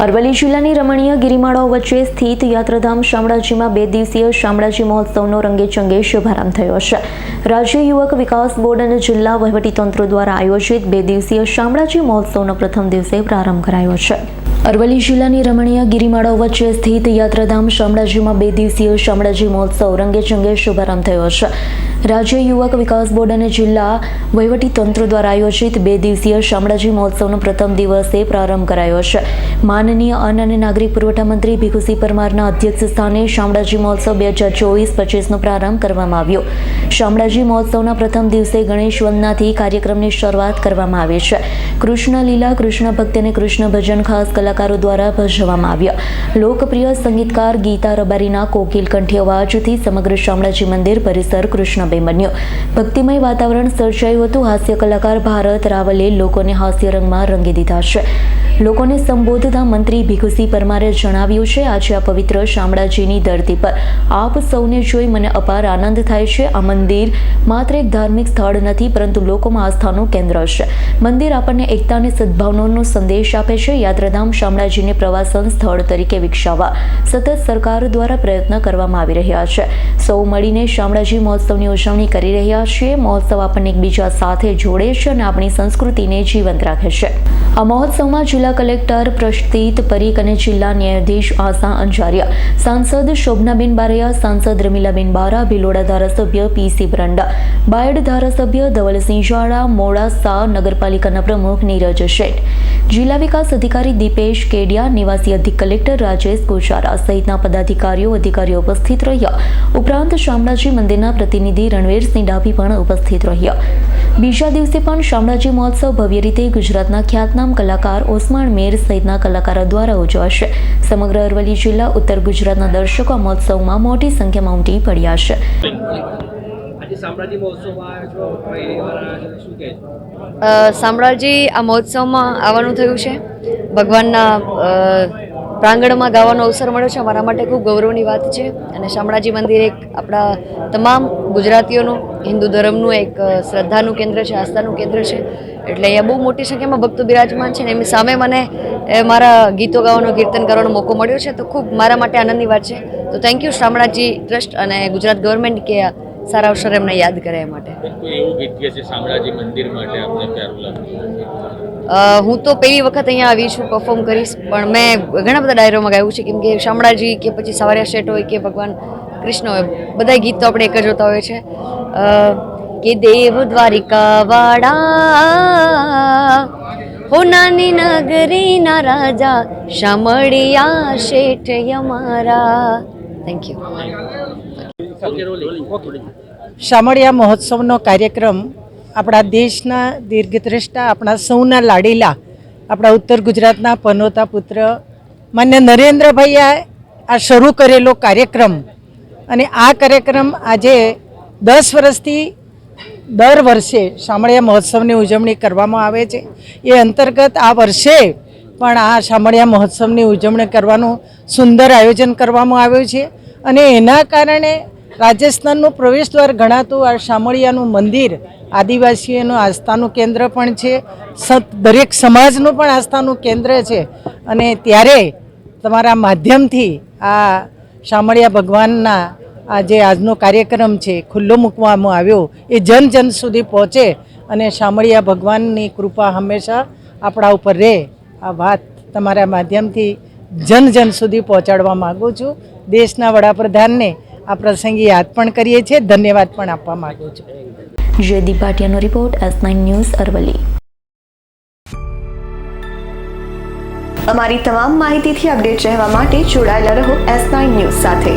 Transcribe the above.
અરવલ્લી જિલ્લાની રમણીય ગિરિમાળાઓ વચ્ચે સ્થિત યાત્રાધામ શામળાજીમાં 2 દિવસીય શામળાજી મહોત્સવનો રંગેચંગે શુભારંભ થયો છે। રાજ્ય યુવક વિકાસ બોર્ડ અને જિલ્લા વહીવટીતંત્ર દ્વારા આયોજિત 2 દિવસીય શામળાજી મહોત્સવનો પ્રથમ દિવસે પ્રારંભ કરાયો છે। અરવલ્લી જિલ્લાની રમણીય ગિરિમાળાઓ વચ્ચે સ્થિત યાત્રાધામ શામળાજીમાં 2 દિવસીય શામળાજી મહોત્સવ રંગેચંગે શુભારંભ થયો છે। રાજ્ય યુવક વિકાસ બોર્ડ અને જિલ્લા વહીવટીતંત્ર દ્વારા આયોજિત 2 દિવસીય શામળાજી મહોત્સવનો પ્રથમ દિવસે પ્રારંભ કરાયો છે। માનનીય અન્ન અને નાગરિક પુરવઠા મંત્રી ભીખુસિંહ પરમારના અધ્યક્ષ સ્થાને શામળાજી મહોત્સવ 2024-25નો પ્રારંભ કરવામાં આવ્યો। શામળાજી મહોત્સવના પ્રથમ દિવસે ગણેશ વંદનાથી કાર્યક્રમની શરૂઆત કરવામાં આવી છે। કૃષ્ણ લીલા, કૃષ્ણ ભક્તિ અને કૃષ્ણ ભજન ખાસ કલાકારો દ્વારા ભજવવામાં આવ્યા। લોકપ્રિય સંગીતકાર ગીતા રબારીના કોકિલ કંઠી અવાજથી સમગ્ર શામળાજી મંદિર પરિસર કૃષ્ણમય બન્યો। ભક્તિમય વાતાવરણ સર્જાયું હતું। હાસ્ય કલાકાર ભારત રાવલે લોકોને હાસ્ય રંગમાં રંગી દીધા છે। લોકોને સંબોધતા મંત્રી ભીખુસિંહ પરમારે જણાવ્યું છે, આજે આ પવિત્ર શામળાજીની ધરતી પર આપ સૌને જોઈ મને અપાર આનંદ થાય છે। આ મંદિર માત્ર એક ધાર્મિક સ્થળ નથી, પરંતુ લોકોમાં આસ્થાનું કેન્દ્ર છે। મંદિર આપણને એકતા અને સદભાવનાનો સંદેશ આપે છે। યાત્રાધામ શામળાજીને પ્રવાસન સ્થળ તરીકે વિકસાવવા સતત સરકાર દ્વારા પ્રયત્ન કરવામાં આવી રહ્યા છે। સૌ મળીને શામળાજી મહોત્સવની ઉજવણી કરી રહ્યા છીએ। મહોત્સવ આપણને એકબીજા સાથે જોડે છે અને આપણી સંસ્કૃતિને જીવંત રાખે છે। આ મહોત્સવમાં જિલ્લા કલેક્ટર પ્રસ્તિત પરીખ અને જિલ્લા ન્યાયાધીશ આશા અંજારિયા, સાંસદ શોભનાબેન બારૈયા, સાંસદ રમીલાબેન બારા, ભિલોડા ધારાસભ્ય પીસી બ્રંડા, બાયડ ધારાસભ્ય ધવલસિંહ ઝાડા, મોડાસા નગરપાલિકાના પ્રમુખ નીરજ શેઠ, જિલ્લા વિકાસ અધિકારી દીપેશ કેડિયા, નિવાસી અધિક કલેક્ટર રાજેશ ગુજારા સહિતના પદાધિકારીઓ ઉપસ્થિત રહ્યા। ઉપરાંત શામળાજી મંદિરના પ્રતિનિધિ રણવીરસિંહ ડાભી પણ ઉપસ્થિત રહ્યા। બીજા દિવસે પણ શામળાજી મહોત્સવ ભવ્ય રીતે ગુજરાતના ખ્યાતનામ કલાકાર ઓસમાણ મેર સહિતના કલાકારો દ્વારા ઉજવાશે। સમગ્ર અરવલ્લી જિલ્લા, ઉત્તર ગુજરાતના દર્શકો આ મહોત્સવમાં મોટી સંખ્યામાં ઉમટી પડ્યા છે। શામળાજી આ મહોત્સવમાં આવવાનું થયું છે। ભગવાનના પ્રાંગણમાં ગાવાનો અવસર મળ્યો છે, અમારા માટે ખૂબ ગૌરવની વાત છે। અને શામળાજી મંદિર એક આપણા તમામ ગુજરાતીઓનું, હિન્દુ ધર્મનું એક શ્રદ્ધાનું કેન્દ્ર છે, આસ્થાનું કેન્દ્ર છે। એટલે અહીંયા બહુ મોટી સંખ્યામાં ભક્તો બિરાજમાન છે ને એમની સામે મને મારા ગીતો ગાવાનો, કીર્તન કરવાનો મોકો મળ્યો છે, તો ખૂબ મારા માટે આનંદની વાત છે। તો થેન્ક યુ શામળાજી ટ્રસ્ટ અને ગુજરાત ગવર્મેન્ટ કે સારા અવસર એમને યાદ કરે એ માટે। હું તો પહેલી વખત અહીંયા આવી છું, પરફોર્મ કરીશ, પણ મેં ઘણા બધા ડાયરોમાં ગાયું છે, કેમ કે શામળાજી કે પછી સાવરિયા શેઠ હોય કે ભગવાન કૃષ્ણ હોય, બધા ગીત તો આપણે એક જ હોતા હોય છે કે દેવ દ્વારિકા વાળા હો નાની નગરીના રાજા શામળિયા શેઠ અમારા। Thank you. શામળિયા મહોત્સવનો કાર્યક્રમ આપણા દેશના દીર્ઘદ્રષ્ટા, આપણા સૌના લાડીલા, આપણા ઉત્તર ગુજરાતના પનોતા પુત્ર માન્ય નરેન્દ્રભાઈએ આ શરૂ કરેલો કાર્યક્રમ, અને આ કાર્યક્રમ આજે 10 વર્ષથી દર વર્ષે શામળિયા મહોત્સવની ઉજવણી કરવામાં આવે છે। એ અંતર્ગત આ વર્ષે પણ આ શામળિયા મહોત્સવની ઉજવણી કરવાનું સુંદર આયોજન કરવામાં આવ્યું છે। અને એના કારણે રાજસ્થાનનું પ્રવેશદ્વાર ગણાતું આ શામળિયાનું મંદિર આદિવાસીઓનું આસ્થાનું કેન્દ્ર પણ છે, દરેક સમાજનું પણ આસ્થાનું કેન્દ્ર છે। અને ત્યારે તમારા માધ્યમથી આ શામળિયા ભગવાનના આ જે આજનો કાર્યક્રમ છે ખુલ્લો મૂકવામાં આવ્યો, એ જન જન સુધી પહોંચે અને શામળિયા ભગવાનની કૃપા હંમેશા આપણા ઉપર રહે, આ વાત તમારા માધ્યમથી જન જન સુધી પહોંચાડવા માગું છું। દેશના વડાપ્રધાનને આ પ્રસંગે યાદ પણ કરીએ છીએ, ધન્યવાદ પણ આપવા માગું છું। જયદીપ ભાટિયાનો રિપોર્ટ, S9 ન્યૂઝ, અરવલ્લી। અમારી તમામ માહિતીથી અપડેટ રહેવા માટે જોડાયેલા રહો S9 ન્યૂઝ સાથે।